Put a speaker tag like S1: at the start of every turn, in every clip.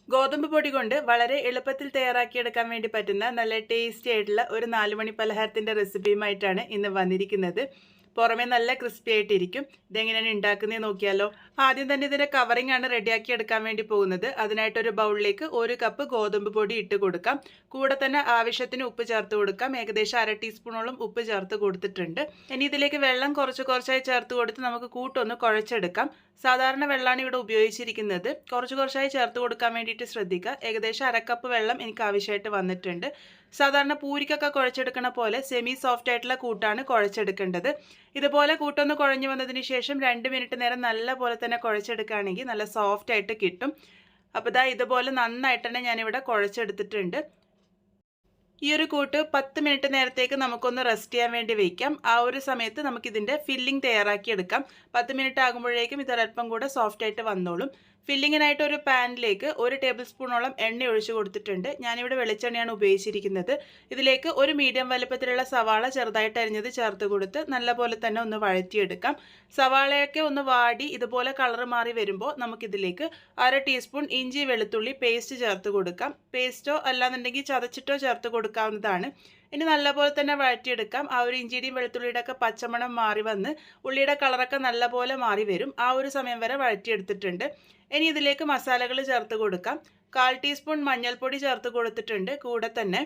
S1: ഗോതമ്പ് പൊടി കൊണ്ട് വളരെ എളുപ്പത്തിൽ തയ്യാറാക്കിയെടുക്കാൻ വേണ്ടി പറ്റുന്ന നല്ല ടേസ്റ്റി ആയിട്ടുള്ള ഒരു 4 മണി പലഹാരത്തിൻ്റെ റെസിപ്പിയുമായിട്ടാണ് ഇന്ന് വന്നിരിക്കുന്നത്. പുറമേ നല്ല ക്രിസ്പി ആയിട്ടിരിക്കും. ഇതെങ്ങനെയാണ് ഉണ്ടാക്കുന്നത് നോക്കിയാലോ. ആദ്യം തന്നെ ഇതിൻ്റെ കവറിംഗ് ആണ് റെഡിയാക്കി എടുക്കാൻ വേണ്ടി പോകുന്നത്. അതിനായിട്ടൊരു ബൗളിലേക്ക് 1 കപ്പ് ഗോതമ്പ് പൊടി ഇട്ട് കൊടുക്കാം. കൂടെ തന്നെ ആവശ്യത്തിന് ഉപ്പ് ചേർത്ത് കൊടുക്കാം. ഏകദേശം 1/2 ടീസ്പൂണോളം ഉപ്പ് ചേർത്ത് കൊടുത്തിട്ടുണ്ട്. ഇനി ഇതിലേക്ക് വെള്ളം കുറച്ചായി ചേർത്ത് കൊടുത്ത് നമുക്ക് കൂട്ടൊന്ന് കുഴച്ചെടുക്കാം. സാധാരണ വെള്ളമാണ് ഇവിടെ ഉപയോഗിച്ചിരിക്കുന്നത്. കുറച്ചായി ചേർത്ത് കൊടുക്കാൻ വേണ്ടിയിട്ട് ശ്രദ്ധിക്കുക. ഏകദേശം 1/2 കപ്പ് വെള്ളം എനിക്ക് ആവശ്യമായിട്ട് വന്നിട്ടുണ്ട്. സാധാരണ പൂരിക്കൊക്കെ കുഴച്ചെടുക്കണ പോലെ സെമി സോഫ്റ്റ് ആയിട്ടുള്ള കൂട്ടാണ് കുഴച്ചെടുക്കേണ്ടത്. ഇതുപോലെ കൂട്ടൊന്ന് കുഴഞ്ഞു വന്നതിന് ശേഷം 2 മിനിറ്റ് നേരം നല്ല പോലെ തന്നെ കുഴച്ചെടുക്കുകയാണെങ്കിൽ നല്ല സോഫ്റ്റ് ആയിട്ട് കിട്ടും. അപ്പോൾ ഇതുപോലെ നന്നായിട്ട് തന്നെ ഞാനിവിടെ കുഴച്ചെടുത്തിട്ടുണ്ട്. ഈ ഒരു കൂട്ട് 10 മിനിറ്റ് നേരത്തേക്ക് നമുക്കൊന്ന് റെസ്റ്റ് ചെയ്യാൻ വേണ്ടി വയ്ക്കാം. ആ ഒരു സമയത്ത് നമുക്കിതിൻ്റെ ഫില്ലിംഗ് തയ്യാറാക്കിയെടുക്കാം. 10 മിനിറ്റ് ആകുമ്പോഴേക്കും ഇതൊരൽപ്പം കൂടെ സോഫ്റ്റ് ആയിട്ട് വന്നോളും. ഫില്ലിങ്ങിനായിട്ട് ഒരു പാനിലേക്ക് 1 ടേബിൾ സ്പൂണോളം എണ്ണ ഒഴിച്ചു കൊടുത്തിട്ടുണ്ട്. ഞാനിവിടെ വെളിച്ചെണ്ണയാണ് ഉപയോഗിച്ചിരിക്കുന്നത്. ഇതിലേക്ക് ഒരു മീഡിയം വലുപ്പത്തിലുള്ള സവാള ചെറുതായിട്ട് അരിഞ്ഞത് ചേർത്ത് കൊടുത്ത് നല്ലപോലെ തന്നെ ഒന്ന് വഴറ്റിയെടുക്കാം. സവാളയൊക്കെ ഒന്ന് വാടി ഇതുപോലെ കളർ മാറി വരുമ്പോൾ നമുക്കിതിലേക്ക് 1/2 ടീസ്പൂൺ ഇഞ്ചി വെളുത്തുള്ളി പേസ്റ്റ് ചേർത്ത് കൊടുക്കാം. പേസ്റ്റോ അല്ലാന്നുണ്ടെങ്കിൽ ചതച്ചിട്ടോ ചേർത്ത് കൊടുക്കാവുന്നതാണ്. ഇനി നല്ലപോലെ തന്നെ വഴറ്റിയെടുക്കാം. ആ ഒരു ഇഞ്ചിയുടെയും വെളുത്തുള്ളിയുടെ ഒക്കെ പച്ചമണം മാറി വന്ന് ഉള്ളിയുടെ കളറൊക്കെ നല്ലപോലെ മാറി വരും. ആ ഒരു സമയം വരെ വഴറ്റിയെടുത്തിട്ടുണ്ട്. ഇനി ഇതിലേക്ക് മസാലകൾ ചേർത്ത് കൊടുക്കാം. 1/4 ടീസ്പൂൺ മഞ്ഞൾപ്പൊടി ചേർത്ത് കൊടുത്തിട്ടുണ്ട്. കൂടെ തന്നെ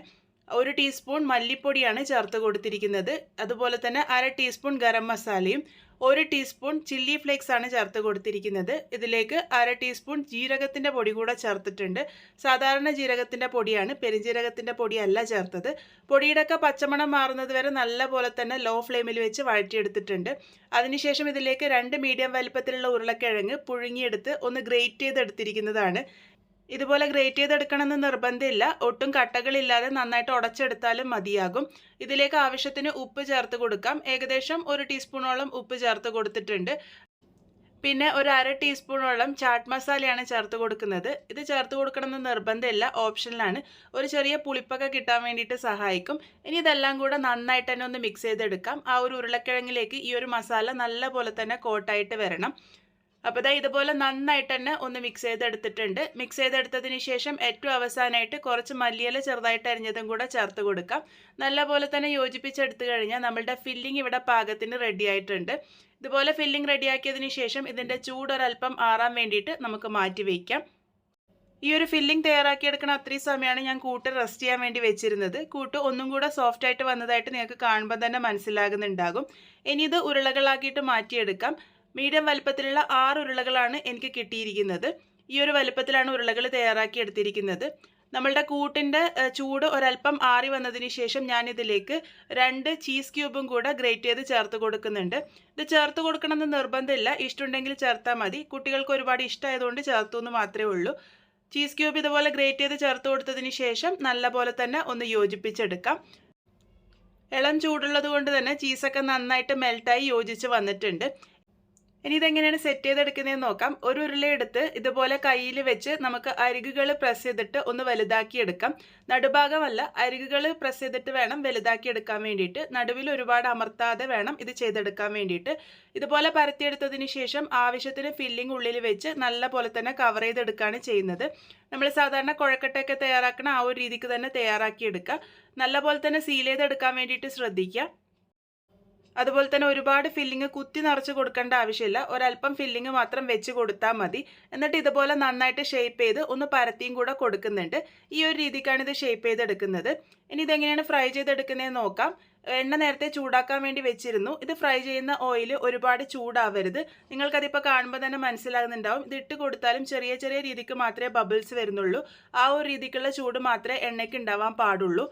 S1: 1 ടീസ്പൂൺ മല്ലിപ്പൊടിയാണ് ചേർത്ത് കൊടുത്തിരിക്കുന്നത്. അതുപോലെ തന്നെ 1/2 ടീസ്പൂൺ ഗരം മസാലയും 1 ടീസ്പൂൺ ചില്ലി ഫ്ലേക്സ് ആണ് ചേർത്ത് കൊടുത്തിരിക്കുന്നത്. ഇതിലേക്ക് 1/2 ടീസ്പൂൺ ജീരകത്തിൻ്റെ പൊടി കൂടെ ചേർത്തിട്ടുണ്ട്. സാധാരണ ജീരകത്തിൻ്റെ പൊടിയാണ്, പെരുംജീരകത്തിൻ്റെ പൊടിയല്ല ചേർത്തത്. പൊടിയുടെ ഒക്കെ പച്ചമണം മാറുന്നത് വരെ നല്ല പോലെ തന്നെ ലോ ഫ്ലെയിമിൽ വെച്ച് വഴറ്റിയെടുത്തിട്ടുണ്ട്. അതിനുശേഷം ഇതിലേക്ക് 2 മീഡിയം വലുപ്പത്തിലുള്ള ഉരുളക്കിഴങ്ങ് പുഴുങ്ങിയെടുത്ത് ഒന്ന് ഗ്രേറ്റ് ചെയ്തെടുത്തിരിക്കുന്നതാണ്. ഇതുപോലെ ഗ്രേറ്റ് ചെയ്തെടുക്കണമെന്ന് നിർബന്ധമില്ല. ഒട്ടും കട്ടകളില്ലാതെ നന്നായിട്ട് ഉടച്ചെടുത്താലും മതിയാകും. ഇതിലേക്ക് ആവശ്യത്തിന് ഉപ്പ് ചേർത്ത് കൊടുക്കാം. ഏകദേശം 1 ടീസ്പൂണോളം ഉപ്പ് ചേർത്ത് കൊടുത്തിട്ടുണ്ട്. പിന്നെ ഒരു 1/2 ടീസ്പൂണോളം ചാട്ട് മസാലയാണ് ചേർത്ത് കൊടുക്കുന്നത്. ഇത് ചേർത്ത് കൊടുക്കണമെന്ന് നിർബന്ധമില്ല, ഓപ്ഷനിലാണ്. ഒരു ചെറിയ പുളിപ്പൊക്കെ കിട്ടാൻ വേണ്ടിയിട്ട് സഹായിക്കും. ഇനി ഇതെല്ലാം കൂടെ നന്നായിട്ട് തന്നെ ഒന്ന് മിക്സ് ചെയ്തെടുക്കാം. ആ ഒരു ഉരുളക്കിഴങ്ങിലേക്ക് ഈ ഒരു മസാല നല്ല പോലെ തന്നെ കോട്ടായിട്ട് വരണം. അപ്പോൾ ഇതുപോലെ നന്നായിട്ട് തന്നെ ഒന്ന് മിക്സ് ചെയ്തെടുത്തിട്ടുണ്ട്. മിക്സ് ചെയ്തെടുത്തതിന് ശേഷം ഏറ്റവും അവസാനമായിട്ട് കുറച്ച് മല്ലിയില ചെറുതായിട്ട് അരിഞ്ഞതും കൂടെ ചേർത്ത് കൊടുക്കാം. നല്ലപോലെ തന്നെ യോജിപ്പിച്ചെടുത്തു കഴിഞ്ഞാൽ നമ്മളുടെ ഫില്ലിംഗ് ഇവിടെ പാകത്തിന് റെഡി ആയിട്ടുണ്ട്. ഇതുപോലെ ഫില്ലിംഗ് റെഡിയാക്കിയതിന് ശേഷം ഇതിൻ്റെ ചൂടൊരൽപ്പം ആറാൻ വേണ്ടിയിട്ട് നമുക്ക് മാറ്റി വയ്ക്കാം. ഈ ഒരു ഫില്ലിംഗ് തയ്യാറാക്കിയെടുക്കുന്ന അത്രയും സമയമാണ് ഞാൻ കൂട്ട് റെസ്റ്റ് ചെയ്യാൻ വേണ്ടി വെച്ചിരുന്നത്. കൂട്ട് ഒന്നും കൂടെ സോഫ്റ്റ് ആയിട്ട് വന്നതായിട്ട് നിങ്ങൾക്ക് കാണുമ്പോൾ തന്നെ മനസ്സിലാകുന്നുണ്ടാകും. ഇനി ഇത് ഉരുളകളാക്കിയിട്ട് മാറ്റിയെടുക്കാം. മീഡിയം വലുപ്പത്തിലുള്ള 6 ഉരുളകളാണ് എനിക്ക് കിട്ടിയിരിക്കുന്നത്. ഈ ഒരു വലുപ്പത്തിലാണ് ഉരുളകൾ തയ്യാറാക്കി എടുത്തിരിക്കുന്നത്. നമ്മളുടെ കൂട്ടിൻ്റെ ചൂട് ഒരൽപ്പം ആറി വന്നതിന് ശേഷം ഞാനിതിലേക്ക് 2 ചീസ് ക്യൂബും കൂടെ ഗ്രേറ്റ് ചെയ്ത് ചേർത്ത് കൊടുക്കുന്നുണ്ട്. ഇത് ചേർത്ത് കൊടുക്കണമെന്ന് നിർബന്ധമില്ല, ഇഷ്ടമുണ്ടെങ്കിൽ ചേർത്താൽ മതി. കുട്ടികൾക്ക് ഒരുപാട് ഇഷ്ടമായതുകൊണ്ട് ചേർത്തു എന്ന് മാത്രമേ ഉള്ളൂ. ചീസ് ക്യൂബ് ഇതുപോലെ ഗ്രേറ്റ് ചെയ്ത് ചേർത്ത് കൊടുത്തതിന് ശേഷം നല്ലപോലെ തന്നെ ഒന്ന് യോജിപ്പിച്ചെടുക്കാം. ഇളം ചൂടുള്ളത് കൊണ്ട് തന്നെ ചീസൊക്കെ നന്നായിട്ട് മെൽറ്റായി യോജിച്ച് വന്നിട്ടുണ്ട്. ഇനി ഇതെങ്ങനെയാണ് സെറ്റ് ചെയ്തെടുക്കുന്നതെന്ന് നോക്കാം. ഒരു ഉരുളയെടുത്ത് ഇതുപോലെ കയ്യിൽ വെച്ച് നമുക്ക് അരികുകൾ പ്രസ് ചെയ്തിട്ട് ഒന്ന് വലുതാക്കിയെടുക്കാം. നടുഭാഗമല്ല, അരികുകൾ പ്രസ് ചെയ്തിട്ട് വേണം വലുതാക്കിയെടുക്കാൻ വേണ്ടിയിട്ട്. നടുവിൽ ഒരുപാട് അമർത്താതെ വേണം ഇത് ചെയ്തെടുക്കാൻ വേണ്ടിയിട്ട്. ഇതുപോലെ പരത്തിയെടുത്തതിന് ശേഷം ആവശ്യത്തിന് ഫില്ലിംഗ് ഉള്ളിൽ വെച്ച് നല്ല പോലെ തന്നെ കവർ ചെയ്തെടുക്കുകയാണ് ചെയ്യുന്നത്. നമ്മൾ സാധാരണ കുഴക്കട്ടയൊക്കെ തയ്യാറാക്കണ ആ ഒരു രീതിക്ക് തന്നെ തയ്യാറാക്കിയെടുക്കുക. നല്ല പോലെ തന്നെ സീൽ ചെയ്തെടുക്കാൻ വേണ്ടിയിട്ട് ശ്രദ്ധിക്കുക. അതുപോലെ തന്നെ ഒരുപാട് ഫില്ലിങ് കുത്തി നിറച്ച് കൊടുക്കേണ്ട ആവശ്യമില്ല. ഒരല്പം ഫില്ലിങ് മാത്രം വെച്ച് കൊടുത്താൽ മതി. എന്നിട്ട് ഇതുപോലെ നന്നായിട്ട് ഷേപ്പ് ചെയ്ത് ഒന്ന് പരത്തിയും കൂടെ കൊടുക്കുന്നുണ്ട്. ഈ ഒരു രീതിക്കാണ് ഇത് ഷേപ്പ് ചെയ്തെടുക്കുന്നത്. ഇനി ഇതെങ്ങനെയാണ് ഫ്രൈ ചെയ്തെടുക്കുന്നതെന്ന് നോക്കാം. എണ്ണ നേരത്തെ ചൂടാക്കാൻ വേണ്ടി വെച്ചിരുന്നു. ഇത് ഫ്രൈ ചെയ്യുന്ന ഓയിൽ ഒരുപാട് ചൂടാവരുത്. നിങ്ങൾക്കതിപ്പോൾ കാണുമ്പോൾ തന്നെ മനസ്സിലാകുന്നുണ്ടാവും. ഇത് ഇട്ട് കൊടുത്താലും ചെറിയ ചെറിയ രീതിക്ക് മാത്രമേ ബബിൾസ് വരുന്നുള്ളൂ. ആ ഒരു രീതിക്കുള്ള ചൂട് മാത്രമേ എണ്ണയ്ക്ക് ഉണ്ടാവാൻ പാടുള്ളൂ.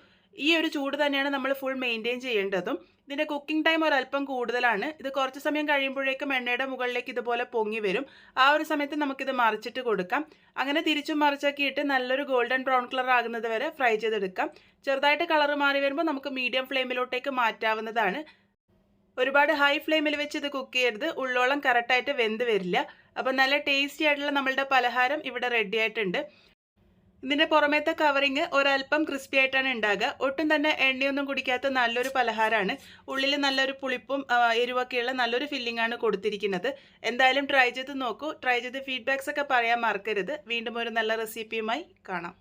S1: ഈ ഒരു ചൂട് തന്നെയാണ് നമ്മൾ ഫുൾ മെയിൻറ്റെയിൻ ചെയ്യേണ്ടതും. ഇതിൻ്റെ കുക്കിംഗ് ടൈം ഒരല്പം കൂടുതലാണ്. ഇത് കുറച്ച് സമയം കഴിയുമ്പോഴേക്കും എണ്ണയുടെ മുകളിലേക്ക് ഇതുപോലെ പൊങ്ങി വരും. ആ ഒരു സമയത്ത് നമുക്കിത് മറിച്ചിട്ട് കൊടുക്കാം. അങ്ങനെ തിരിച്ചും മറിച്ചാക്കിയിട്ട് നല്ലൊരു ഗോൾഡൻ ബ്രൗൺ കളർ ആകുന്നത് വരെ ഫ്രൈ ചെയ്തെടുക്കാം. ചെറുതായിട്ട് കളർ മാറി വരുമ്പോൾ നമുക്ക് മീഡിയം ഫ്ലെയിമിലോട്ടേക്ക് മാറ്റാവുന്നതാണ്. ഒരുപാട് ഹൈ ഫ്ലെയിമിൽ വെച്ച് ഇത് കുക്ക് ചെയ്യരുത്, ഉള്ളോളം കറക്റ്റായിട്ട് വെന്ത് വരില്ല. അപ്പം നല്ല ടേസ്റ്റി ആയിട്ടുള്ള നമ്മളുടെ പലഹാരം ഇവിടെ റെഡി ആയിട്ടുണ്ട്. ഇതിൻ്റെ പുറമേത്തെ കവറിങ് ഒരല്പം ക്രിസ്പി ആയിട്ടാണ് ഉണ്ടാകുക. ഒട്ടും തന്നെ എണ്ണയൊന്നും കുടിക്കാത്ത നല്ലൊരു പലഹാരമാണ്. ഉള്ളിൽ നല്ലൊരു പുളിപ്പും എരിവൊക്കെയുള്ള നല്ലൊരു ഫില്ലിംഗ് ആണ് കൊടുത്തിരിക്കുന്നത്. എന്തായാലും ട്രൈ ചെയ്ത് നോക്കൂ. ട്രൈ ചെയ്ത് ഫീഡ്ബാക്സ് ഒക്കെ പറയാൻ മറക്കരുത്. വീണ്ടും ഒരു നല്ല റെസിപ്പിയുമായി കാണാം.